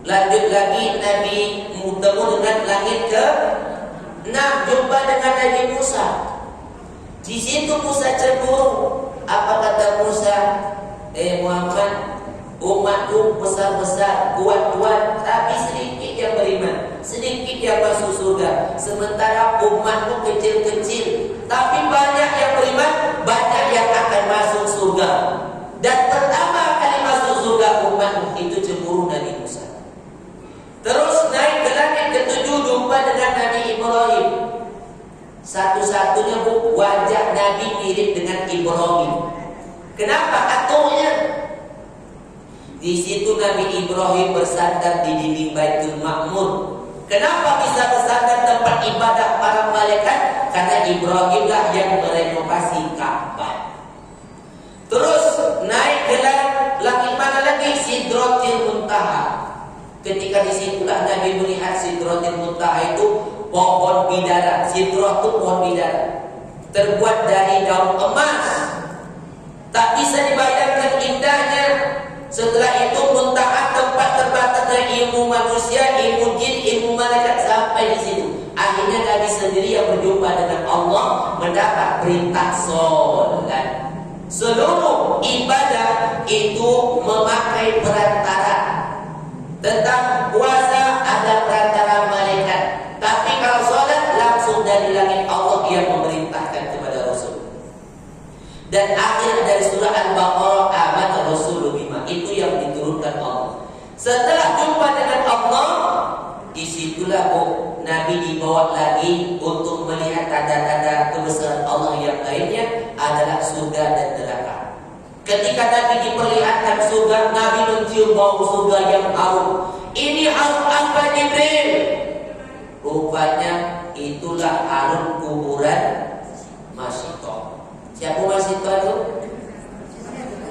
Lanjut lagi, Nabi bertemu dengan langit ke 6, jumpa dengan Nabi Musa. Di situ Musa cemburu. Apa kata Musa? Muhammad, umatku besar-besar, kuat-kuat, tapi sedikit yang beriman, sedikit yang masuk surga. Sementara umatku kecil-kecil, tapi banyak yang beriman, banyak yang akan masuk surga. Dan pertama kali masuk surga umatmu, itu cemburu Nabi Musa. Terus naik ke langit ke-7, jumpa dengan Nabi Ibrahim. Satu-satunya wajah Nabi mirip dengan Ibrahim. Kenapa? Aturnya. Di situ Nabi Ibrahim bersandar di dinding Baitul Ma'mur. Kenapa bisa bersandar tempat ibadah para malaikat? Karena Ibrahimlah yang merenovasi Ka'bah. Terus naik ke langit mana lagi? Sidratil Muntaha. Ketika disitulah Nabi melihat Sidratil Muntaha itu pohon bidara. Sidrah itu pohon bidara, terbuat dari daun emas. Tak bisa dibayangkan indahnya. Setelah itu Muntaha tempat terbatas dari ilmu manusia, ilmu jin, ilmu malaikat sampai di situ. Akhirnya Nabi sendiri yang berjumpa dengan Allah, mendapat perintah sholat. Seluruh ibadah itu memakai perantara. Tentang puasa ada perantara malaikat, tapi kalau sholat langsung dari langit Allah yang memerintahkan kepada Rasul. Dan akhir dari surah Al-Baqarah, amanah Rasul bima, itu yang diturunkan Allah. Setelah jumpa dengan Allah, disitulah Nabi dibawa lagi untuk melihat tanda-tanda kebesaran Allah yang lainnya adalah surga dan neraka. Ketika Nabi diperlihatkan surga, Nabi mencium bau surga yang harum. Ini harum apa, Jibril? Rupanya itulah harum kuburan Masyitoh. Siapa Masyitoh itu?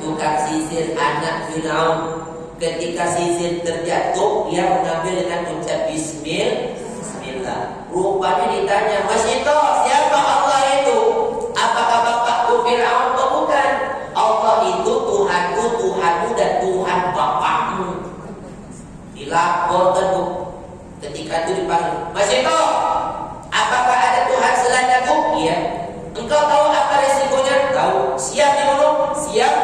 Tukang sisir anak Fir'aun. Ketika sisir terjatuh, dia mengambil dengan ucap Bismillah. Rupanya ditanya, Masyitoh, siapa Allah itu? Apakah bapakku Fir'aun? Oh, bukan. Allah itu Tuhanku, Tuhanmu, dan Tuhan bapakmu. Dilaporkan ketika itu dipanggil, Masyitoh, apakah ada Tuhan selain aku? Iya. Engkau tahu apa resikonya? Tahu. Siap dibunuh? Siap.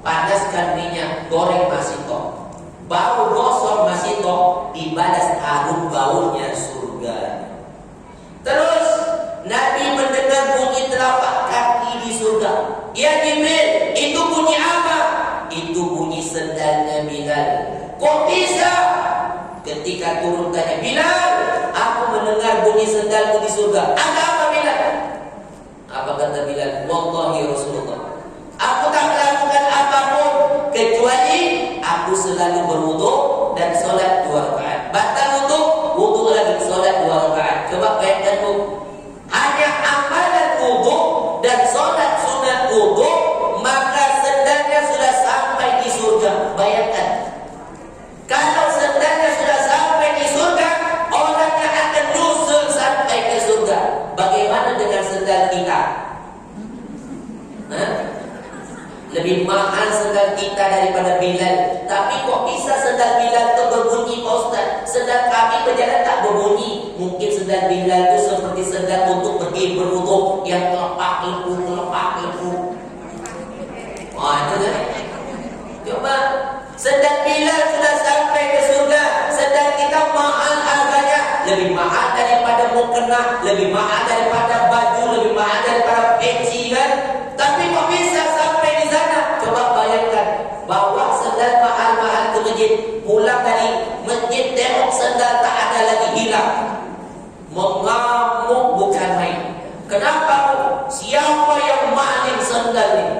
Panaskan minyak, goreng Masyitoh. Bau gosong Masyitoh dibalas harum baunya surga. Terus Nabi mendengar bunyi telapak kaki di surga. Ya Jibril, itu bunyi apa? Itu bunyi sendalnya Bilal. Kok bisa? Ketika turun tanya, Bilal, aku mendengar bunyi sendalmu di surga. Ada apa Bilal? Apa kata Bilal? Wallahi Rasulullah, aku tak melakukan apapun kecuali aku selalu berwudu dan sholat 2 rakaat. Batal wudu lagi, sholat 2 rakaat. Coba bayangkan bu, hanya amalan wudu dan sholat sunat wudu, maka sendalnya sudah sampai di surga. Bayangkan, kalau sendalnya sudah sampai di surga, orangnya akan nyusul sampai ke surga. Bagaimana dengan sendal kita? Lebih mahal sendal kita daripada Bilal. Tapi kok bisa sendal Bilal itu berbunyi, Pak Ustaz? Sendal kami berjalan tak berbunyi. Mungkin sendal Bilal itu seperti sendal untuk pergi berwudu yang kelepak-kelepu. Wah, itu kan? Coba, sendal Bilal sudah sampai ke surga. Sendal kita mahal harganya, lebih mahal daripada mukena, lebih mahal daripada baju, lebih mahal daripada peci kan? Tapi kok bisa sampai di sana? Coba bayangkan, bawa sendal mahal-mahal ke masjid, pulang dari masjid tengok sendal tak ada lagi, hilang. Mengamuk bukan main. Kenapa? Siapa yang maling sendal ini?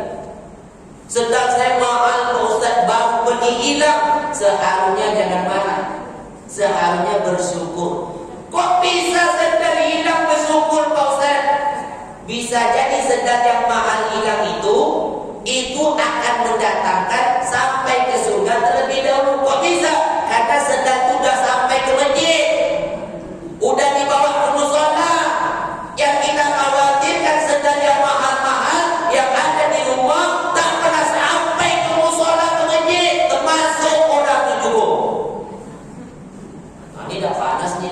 Sendal saya mahal, Pak Ustaz, baru beli hilang. Seharusnya jangan marah, seharusnya bersyukur. Kok bisa sendal hilang bersyukur, Pak Ustaz? Bisa jadi sendal yang mahal hilang itu akan mendatangkan sampai ke surga terlebih dahulu. Kok bisa? Karena sendal itu sudah sampai ke masjid, udah dibawa ke musola. Yang kita khawatirkan sendal yang mahal-mahal yang ada di rumah tak pernah sampai ke musola, ke masjid, termasuk juga. Nah, ini dah panas nih.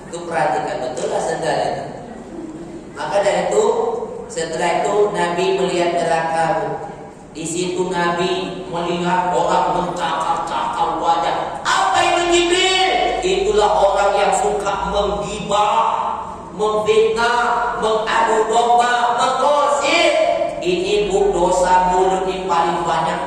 Itu perhatikan betul lah saudara. Maka dari itu, setelah itu Nabi melihat neraka. Di situ Nabi melihat orang mencakar-cakar wajah. Apa itu Jibril? Itulah orang yang suka menggibah, memfitnah, mengadu domba, menggosip. Ini dosa mulut yang paling banyak.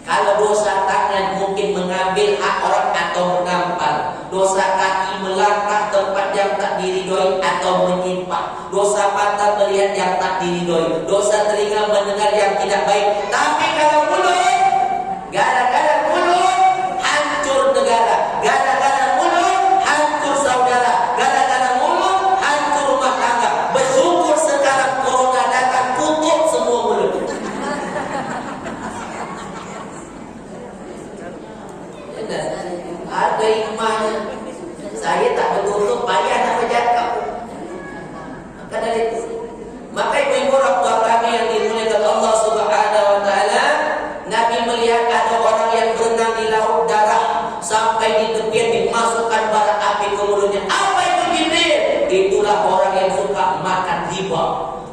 Kalau dosa tangan mungkin mengambil hak orang atau menampar. Dosa kaki melangkah tempat yang tak diridhoi atau menyimpang. Dosa mata melihat yang tak diridhoi. Dosa telinga mendengar yang tidak baik. Tapi kalau mulut, gara-gara mulut hancur negara. Gara-gara mulut hancur saudara. Gara-gara mulut hancur rumah tangga. Bersyukur sekarang corona datang, tutup semua mulut. Ada hikmahnya. Saya tak betul-betul payah nak bercakap. Maka dari itu, maka ibu-ibu waktu kami yang dimuliakan Allah Subhanahu Wa Taala, Nabi melihat ada orang yang berenang di laut darah sampai di tepian dimasukkan bara api ke mulutnya. Apa itu Jibril? Itulah orang yang suka makan riba.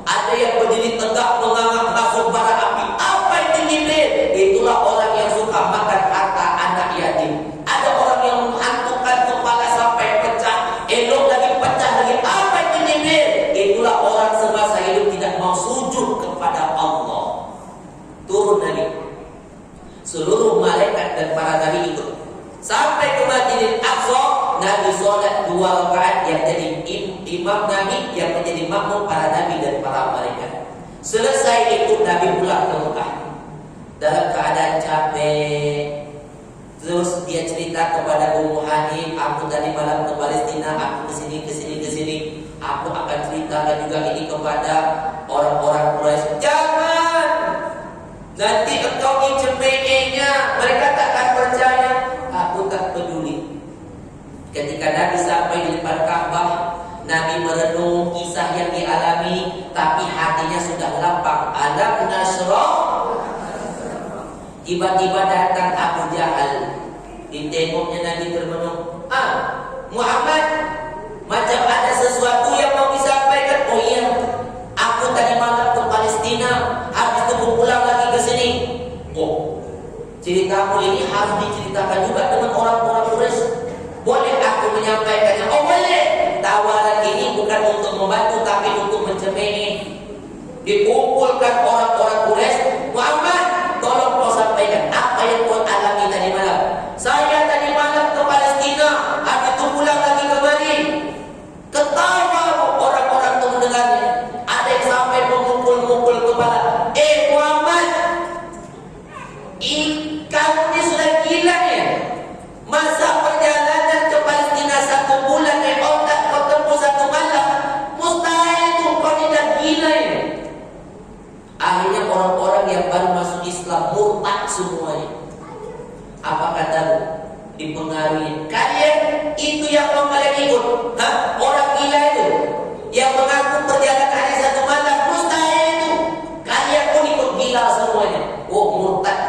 Ada yang berdiri tegak menganga masuk bara api. Apa itu Jibril? Itulah orang yang suka makan harta anak yatim. Ada orang yang menghantukan kepala sampai pecah, elok lagi pecah lagi. Apa itu Jibril? Itulah orang semasa hidup tidak mau sujud kepada Allah. Turun Nabi, seluruh malaikat dan para nabi ikut sampai ke Masjidil Aqsa. Nabi sholat 2 rakaat yang jadi imam Nabi, yang menjadi makmum para nabi dan para malaikat. Selesai itu Nabi pulang ke Mekah dalam keadaan capek. Terus dia cerita kepada Ummu Hani, aku tadi malam ke Palestina, aku kesini. Aku akan ceritakan juga ini kepada orang-orang Quraisy. Jangan, nanti engkau dicemoohnya, mereka tak akan percaya. Aku tak peduli. Ketika Nabi sampai di depan Ka'bah, Nabi merenung kisah yang dialami, tapi hatinya sudah lapang. Alam nasrah. Tiba-tiba datang Abu Jahal. Ditengoknya Nabi termenung. Muhammad, macam ada sesuatu yang mau disampaikan. Oh iya, aku tadi malam ke Palestina, habis itu pulang lagi ke sini. Oh, ceritamu ini harus diceritakan juga dengan orang-orang Quraisy. Boleh aku menyampaikannya? Oh boleh. Tawaran ini bukan untuk membantu, tapi untuk mencemehi. Dikumpulkan orang-orang Quraisy. Muhammad, tolong kau sampaikan apa yang kau alami tadi malam. Saya tadi malam ke Palestina, habis itu pulang lagi kemari. Ketawa orang-orang itu mendengarnya. Ada yang sampai memukul-mukul kepala. Muhammad, kamu ini sudah gila ya? Masa perjalanan ke Palestina 1 bulan otak kau tempuh 1 malam? Mustahil itu, kau ini dah gila ya? Akhirnya orang-orang yang baru masuk Islam murtad semuanya. Apa katamu? Dipengaruhi. Kalian itu yang mau kalian ikut? Orang gila itu yang mengaku perjalanan hanya 1 malam, mustahil itu. Kalian pun ikut gila semuanya. Oh murtad.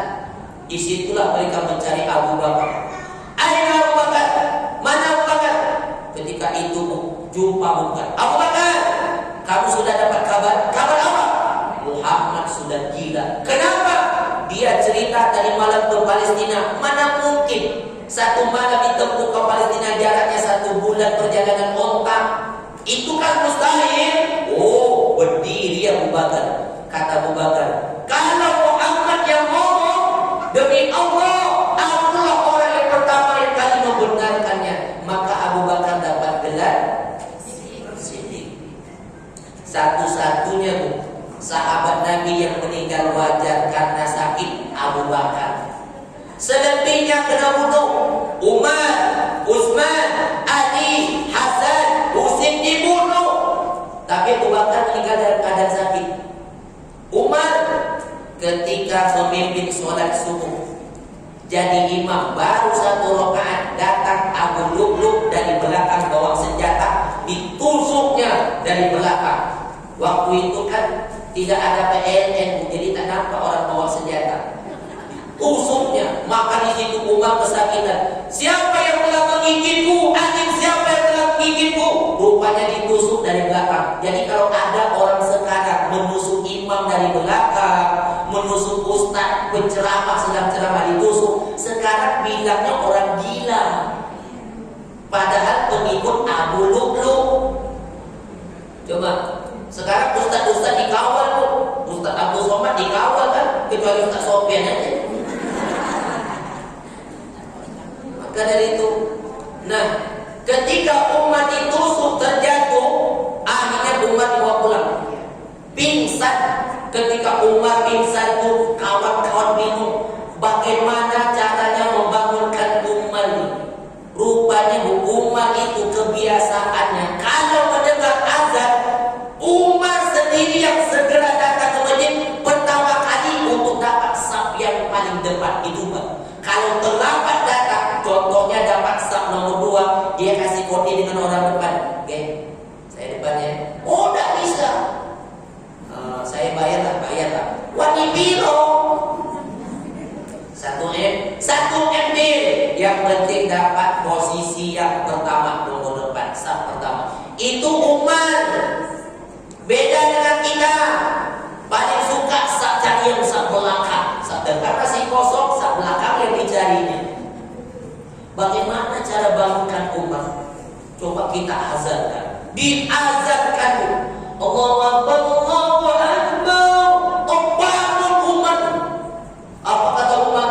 Disitulah mereka mencari Abu Bakar. Aina Abu Bakar? Mana Abu Bakar? Ketika itu jumpa Abu Bakar. Abu Bakar, kamu sudah dapat kabar? Kabar apa? Muhammad sudah gila. Kenapa? Dia cerita tadi malam ke Palestina. Mana mungkin 1 malam ditempuh ke Palestina, jaraknya 1 bulan perjalanan onta. Itu kan mustahil. Oh, berdiri Abu Bakar. Kata Abu Bakar, kalau Muhammad yang ngomong, demi Allah, akulah orang yang pertama yang kali membenarkannya. Maka Abu Bakar dapat gelar Siddiq. Satu-satunya sahabat Nabi yang meninggal wajar karena sakit, Abu Bakar. Selebihnya kena bunuh. Umar, Utsman, Ali, Hasan, Husain dibunuh. Tapi Abu Bakar meninggal dalam keadaan sakit. Umar ketika memimpin sholat subuh jadi imam, baru 1 rakaat datang Abu Lu'lu' dari belakang bawa senjata, ditusuknya dari belakang. Waktu itu kan tidak ada PLN, jadi tak nampak orang bawa bawa senjata. Tusuknya, maka di situ Umar kesakitan. Siapa yang telah menggigitku? Anjing, siapa yang telah menggigitku? Rupanya ditusuk dari belakang. Jadi kalau ada orang sekarang menusuk imam dari belakang, menusuk ustaz penceramah sedang ceramah ditusuk, sekarang bilangnya orang gila. Padahal pengikut Abu Lu'lu'. Coba, sekarang ustaz-ustaz dikawal tuh. Ustaz Abdul Somad dikawal kan, kecuali Ustaz Sofyan aja. Maka dari itu, nah, ketika umat ditusuk terjatuh, akhirnya umat dibawa pulang. Pingsan. Ketika Umar pingsan tuh, kawan-kawan bingung bagaimana caranya membangunkan Umar. Rupanya Umar itu kebiasaannya kalau mendengar azan, Umar sendiri yang segera datang ke masjid pertama kali untuk dapat saf yang paling depan itu, Pak. Kalau terlambat datang, contohnya dapat saf nomor 2, dia kasih kode dengan orang depan. Oke, saya depannya. Oh, tidak bisa. Saya bayar lah. Wani biro. 1 MB. Yang penting dapat posisi yang pertama, nomor depan, saf pertama. Itu Umar. Beda dengan kita. Paling suka saf cari yang saf belakang. Saf depan masih kosong, saf belakang yang dicarinya. Bagaimana cara bangunkan Umar? Coba kita azankan. Diazankan. Allahu Akbar, Allahu Akbar. Oh, bangun Umar. Apa kata Umar?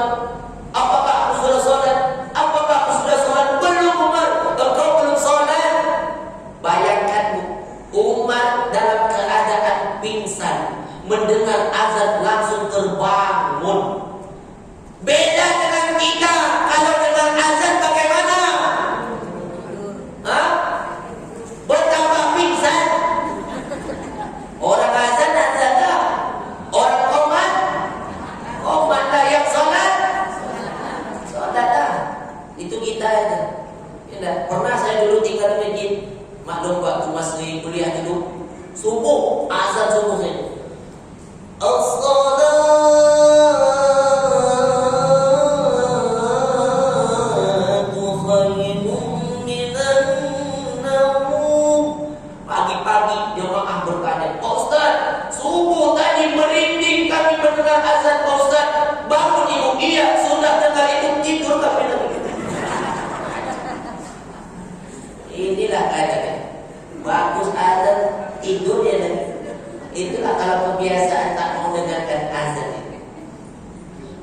Apakah aku sudah sholat? Apakah aku sudah sholat? Belum Umar. Engkau belum sholat. Bayangkan Umar dalam keadaan pingsan, mendengar azan langsung terbangun. Beda dengan kita. Kalau dengar azan bagaimana? Hah? Betapa pingsan. Orang azan lah. Orang komat lah. Yang sholat lah. Itu kita aja. Ya, pernah saya dulu tinggal di masjid. Maklum waktu masih kuliah dulu, subuh, azan subuh saya. As-salatu khairun minan naum. Pagi-pagi jemaah bertanya, Pak Ustaz, subuh tadi merinding kami mendengar azan, Pak Ustaz. Bangun ibu. Iya, sudah dengar itu, tidur kami lagi. Inilah keadaan. Bagus azan, tidur ya lagi. Itulah kalau kebiasaan tak mau dengarkan azan itu.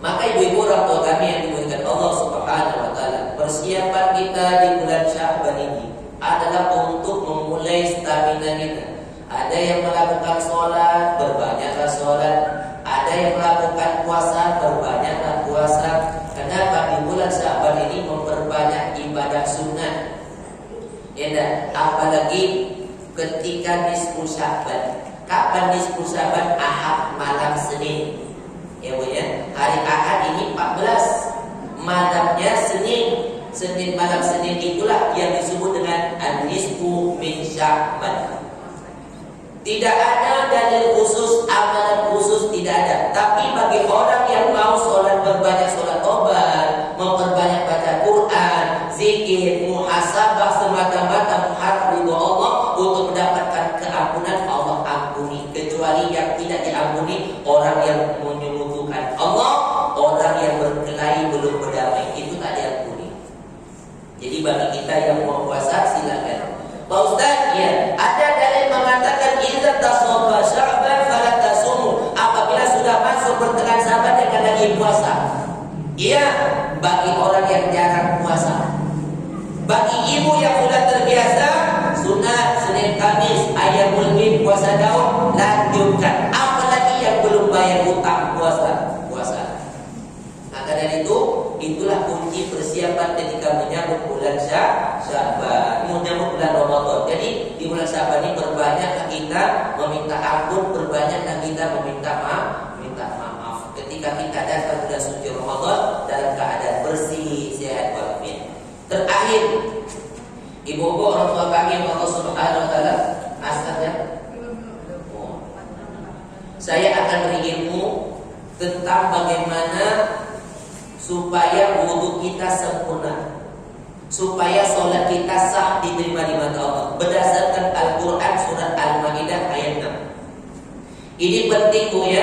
Maka ibu-ibu orang tua kami yang dimuliakan Allah Subhanahu wa taala, persiapan kita di bulan Sya'ban ini adalah untuk memulai stamina kita. Ada yang melakukan sholat, berbanyaklah sholat. Ada yang melakukan puasa, berbanyaklah puasa. Kenapa? Di bulan Sya'ban ini memperbanyak ibadah sunnah. Ya, apalagi ketika nisfu Sya'ban. Kapan nisfu Sya'ban? Ahad malam Senin. Ya Bu ya. Hari Ahad ini 14. Malamnya Senin. Senin malam Senin itulah yang disebut dengan an-nisfu min Sya'ban. Tidak ada dalil khusus, amalan khusus tidak ada. Tapi bagi orang yang mau sholat, berbanyak sholat tobat, memperbanyak baca Quran, zikir, muhasabah semata-mata mengharap ridho Allah untuk mendapatkan keampunan, Allah ampuni. Kecuali yang tidak diampuni, orang yang menyekutukan Allah, orang yang berkelahi belum berdamai, itu tak diampuni. Jadi bagi kita yang mau puasa silakan. Pak Ustaz, ya, ada dalil mengatakan idza tasawwa Sya'ban fala tasumu. Apabila sudah masuk pertengahan Sya'ban jangan lagi puasa. Iya, bagi orang yang jarang puasa. Bagi ibu yang sudah terbiasa sunat Senin Kamis, Ayyamul Bid, puasa daun, lanjutkan. Apalagi yang belum bayar hutang puasa. Maka dari itu, itulah kunci persiapan ketika menyambut bulan Sya'ban, menyambut bulan Ramadan. Jadi di bulan Sya'ban ini berbanyaklah kita meminta ampun, berbanyaklah kita meminta maaf. Ketika kita datang bulan suci Ramadan dalam keadaan bersih, sehat walafiat. Terakhir, ibu-ibu orang tua kami yang Allah Subhanahu wa taala, asalnya saya akan beri ilmu tentang bagaimana supaya wudu kita sempurna, supaya sholat kita sah diterima di mata Allah berdasarkan Al-Quran surat Al-Maidah ayat 6. Ini penting Bu ya,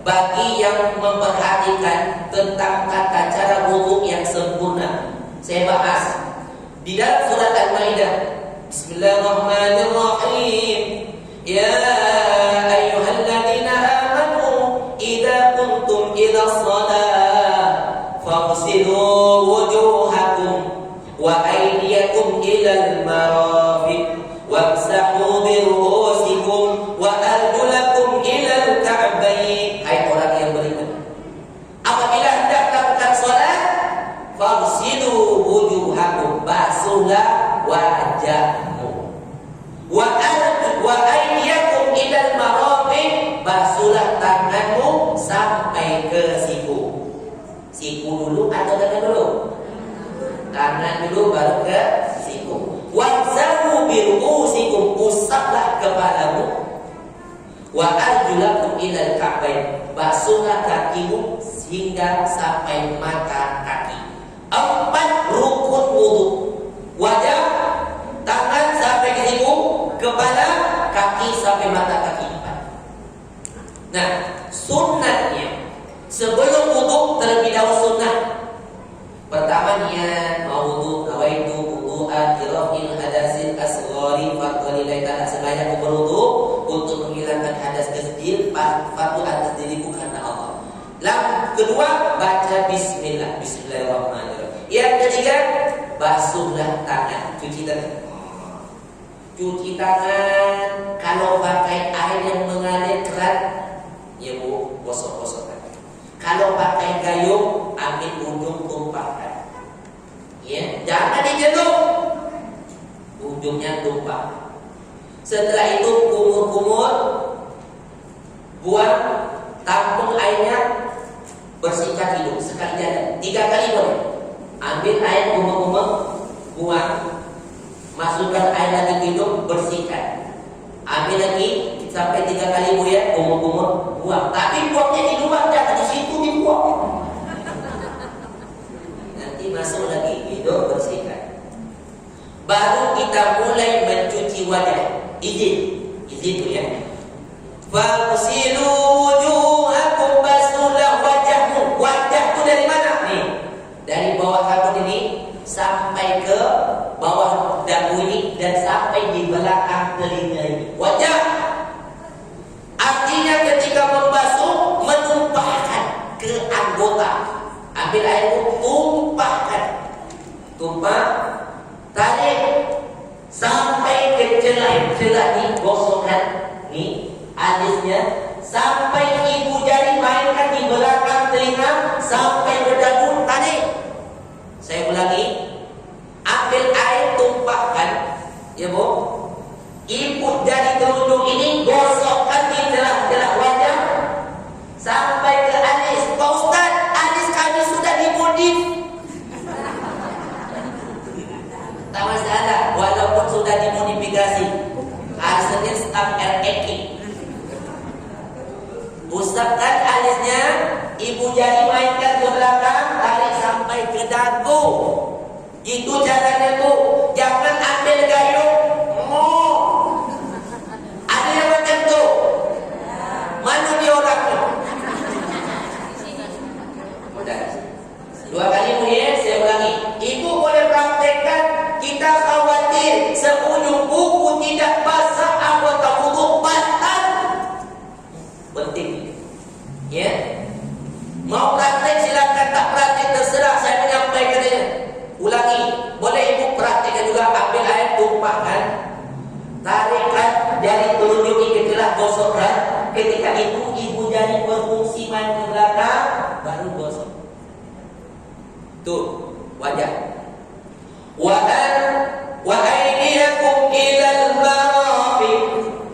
bagi yang memperhatikan tentang tata cara wudu yang sempurna. Saya bahas di dalam surat Al-Maidah. Bismillahirrahmanirrahim. Ya ayyuhalladzina amanu idza qumtum ila shalah faghsilu wujuhakum wa aydiyakum ilal marafiq wamsahu bi ru'usikum wa arjulakum ilal ka'bayn. Hai orang yang beriman, apabila hendak melakukan salat, faghsilu wujuhakum, basuhlah wajahmu, wa aydiyakum ilal marafiq, basuhlah tanganmu sampai ke siku. Siku dulu atau tangan dulu? Tangan dulu baru ke siku. Wamsahu bi ru'usikum, usaplah kepalamu. Wa arjulakum ilal ka'bayn, basuhlah kakimu hingga sampai mata kaki. 4 rukun wudu. Wajah, tangan sampai ke siku, kepala, kaki sampai mata kaki. Nah, sunnahnya sebelum wudu terlebih dahulu sunnah. Pertama niat mau wudu, nawaitu wudu'an dirafil hadasil asghari fardholillahi ta'ala, sengaja berwudu untuk menghilangkan hadas kecil fardu atas diriku karena Allah. Kedua, baca bismillah, bismillahirrahmanirrahim. Yang ketiga, basuhlah tangan, cuci tangan. Cuci tangan kalau pakai air yang mengalir keran, ya Bu, gosok-gosokkan. Kalau pakai gayung, ambil ujung tumpahkan. Ya, jangan dijeduk, ujungnya tumpah. Setelah itu kumur-kumur, buang, tampung airnya, bersihkan hidung sekali jalan, 3 kali boleh. Ambil air, kumur-kumur, buang, masukkan air lagi ke hidung, bersihkan. Ambil lagi sampai 3 kali Bu ya, kumur-kumur, buang. Tapi buangnya di luar, jangan di situ dibuang. Nanti masuk lagi hidung, bersihkan. Baru kita mulai mencuci wajah. Izin itu ya. Faghsilu wujuhakum, basuhlah wajahmu. Wajah itu dari mana? Nih, dari bawah rambut ini sampai ke bawah dagu ini dan sampai di belakang telinga ini. Wajah artinya ketika membasuh, menumpahkan ke anggota. Ambil air itu, tumpahkan. Tumpah, tarik sampai ke celah nih, gosokkan nih alisnya sampai ibu jari, mainkan di belakang telinga sampai berdagu, tarik. Saya ulangi, ambil air, tumpahkan, ya Bu. Ibu jari telunjuk ini gosokkan di celah-celah wajah sampai ke alis. Pak Ustaz, alis kami sudah dimodif. Tak masalah, walaupun sudah dimodifikasi, hasilnya stamp RRQ. Usapkan alisnya, ibu jari mainkan ke belakang, tarik sampai ke dagu. Itu caranya tuh, jangan ambil gayung. Ada yang macam tuh? Mana dia orangnya? Udah. 2 kali Bu ya, saya ulangi. Ibu boleh praktekkan, kita khawatir seujung kuku tidak basah, anggota wudu batal. Penting. Ya. Mau praktek silakan, tak praktek terserah, saya menyampaikan saja. Ulangi, boleh ibu praktekkan juga, ambil air, tumpahkan, tarikkan jari telunjuk ke celah, gosokkan. Ketika itu ibu jari berfungsi main ke belakang, baru gosok. Tuh, wajah. Wa aydiyakum ilal marafiq,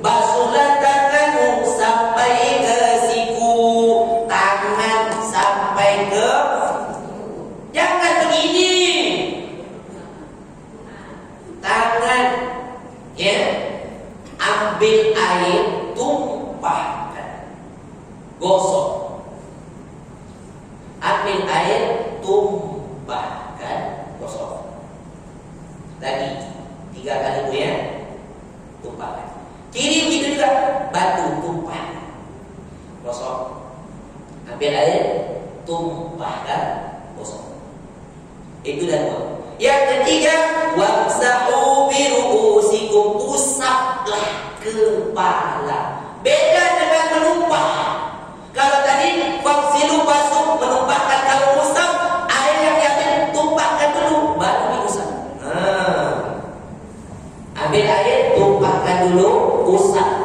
basuhlah tanganmu sampai ke siku, tangan sampai ke, jangan begini, tangan ya, ambil air, tumpahkan, gosok. ambil air, tumpahkan, gosok. Itu dan dua. Yang ketiga, wamsahu bi ru'usikum, usaplah kepala. Beda dengan menumpah. Kalau tadi fagsilu basuh, menumpahkan. Kalau usap, air yang diambil tumpahkan dulu, baru diusap. Ambil air, tumpahkan dulu, usap.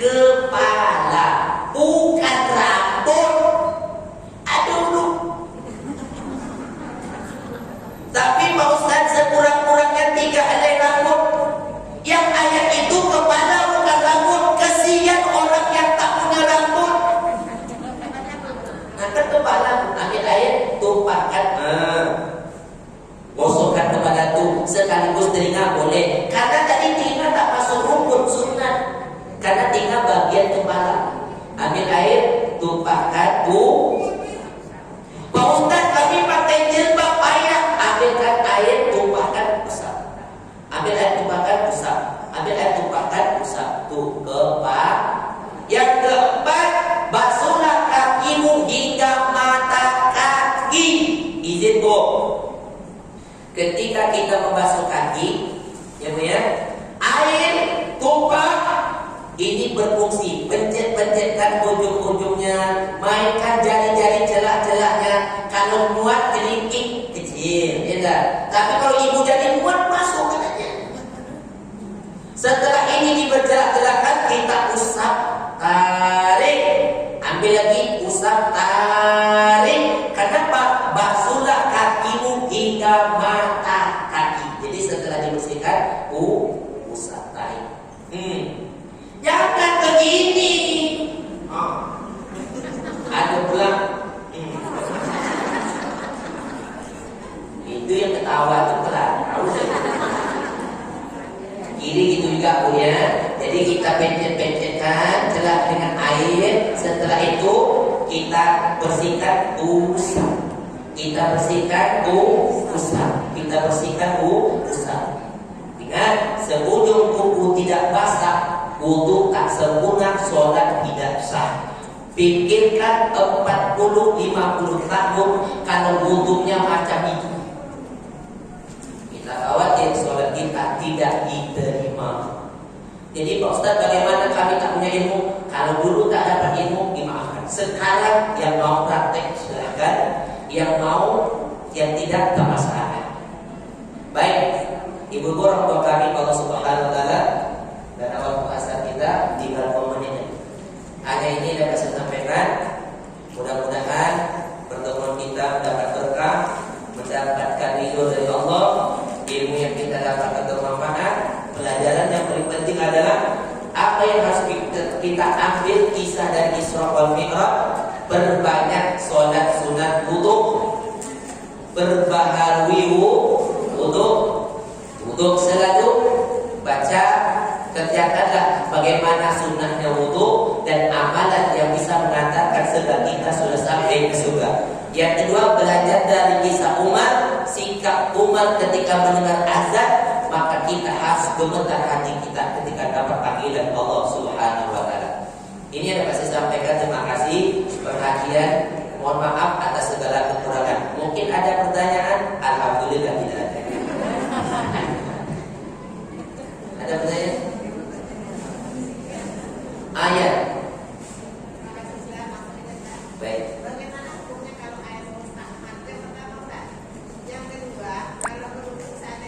Kepala, bukan rambut. Aduh dulu. Tapi Pak Ustaz, sekurang-kurangnya 3 helai rambut. Yang ayat itu kepala bukan rambut. Kesian orang yang tak punya rambut. Nah, ke kepala, ambil air, tumpahkan. Gosokkan kepala itu, sekaligus telinga boleh. Karena tadi telinga tak masuk rukun sunat. Karena telinga bagian kepala. Ambil air, tumpahkan. Pak Ustaz, kami pakai jilbab payah. Ambilkan air, tumpahkan, usap. Ambil air, tumpahkan, usap. Ambil air, tumpahkan, usap. Tuh, kepala. Yang keempat, basuhlah kakimu hingga mata kaki. Izin Bu, ketika kita membasuh kaki, ya Bu ya, air tumpah ini berfungsi pencet-pencetkan ujung-ujungnya, mainkan jari-jari celah-celahnya. Kalau muat kelingking kecil, ya tak? Tapi kalau ibu jadi muat, masuk katanya. Setelah ini diberjelah-jelahkan, kita usap, tarik, ambil lagi, usap, tarik. Kenapa? Basuhlah kakimu hingga mata kaki. Jadi setelah dibersihkan, usap, tarik. Jangan begini. Ada pulang. Itu yang ketawa itu pelan. Kiri gitu juga Bu ya. Jadi kita pencet-pencetkan celah dengan air. Setelah itu kita bersihkan, usap. Kita bersihkan, usap. Kita bersihkan, usap. Ingat, seujung kuku tidak basah, wudu tak sempurna, sholat tidak sah. Pikirkan 40-50 tahun kalau wudunya macam itu. Kita khawatir sholat kita tidak diterima. Jadi Pak Ustaz, bagaimana kami tak punya ilmu? Kalau dulu tak dapat ilmu, dimaafkan. Sekarang yang mau praktek silahkan, yang mau, yang tidak, tak masalah. Baik, Ibu orang tua kami, Allah Subhanahu wa Ta'ala, dan awal puasa kita tinggal 2 menit. Hanya ini dapat saya sampaikan. Mudah-mudahan pertemuan kita mendapat berkah, mendapatkan ridho dari Allah. Ilmu yang kita dapatkan bermanfaat. Pelajaran yang paling penting adalah apa yang harus kita ambil kisah dari Isra wal Mi'raj. Berbanyak sholat sunat wudu, berbaharui wudu, selalu baca, kerjakanlah bagaimana sunnahnya wudu dan amalan yang bisa mengantarkan segala kita sudah sampai ke surga. Yang kedua, belajar dari kisah Umar, sikap Umar ketika mendengar azan, maka kita harus gemetar hati kita ketika dapat panggilan Allah Subhanahu wa Ta'ala. Ini yang dapat saya sampaikan. Terima kasih perhatian. Mohon maaf atas segala kekurangan. Mungkin ada pertanyaan.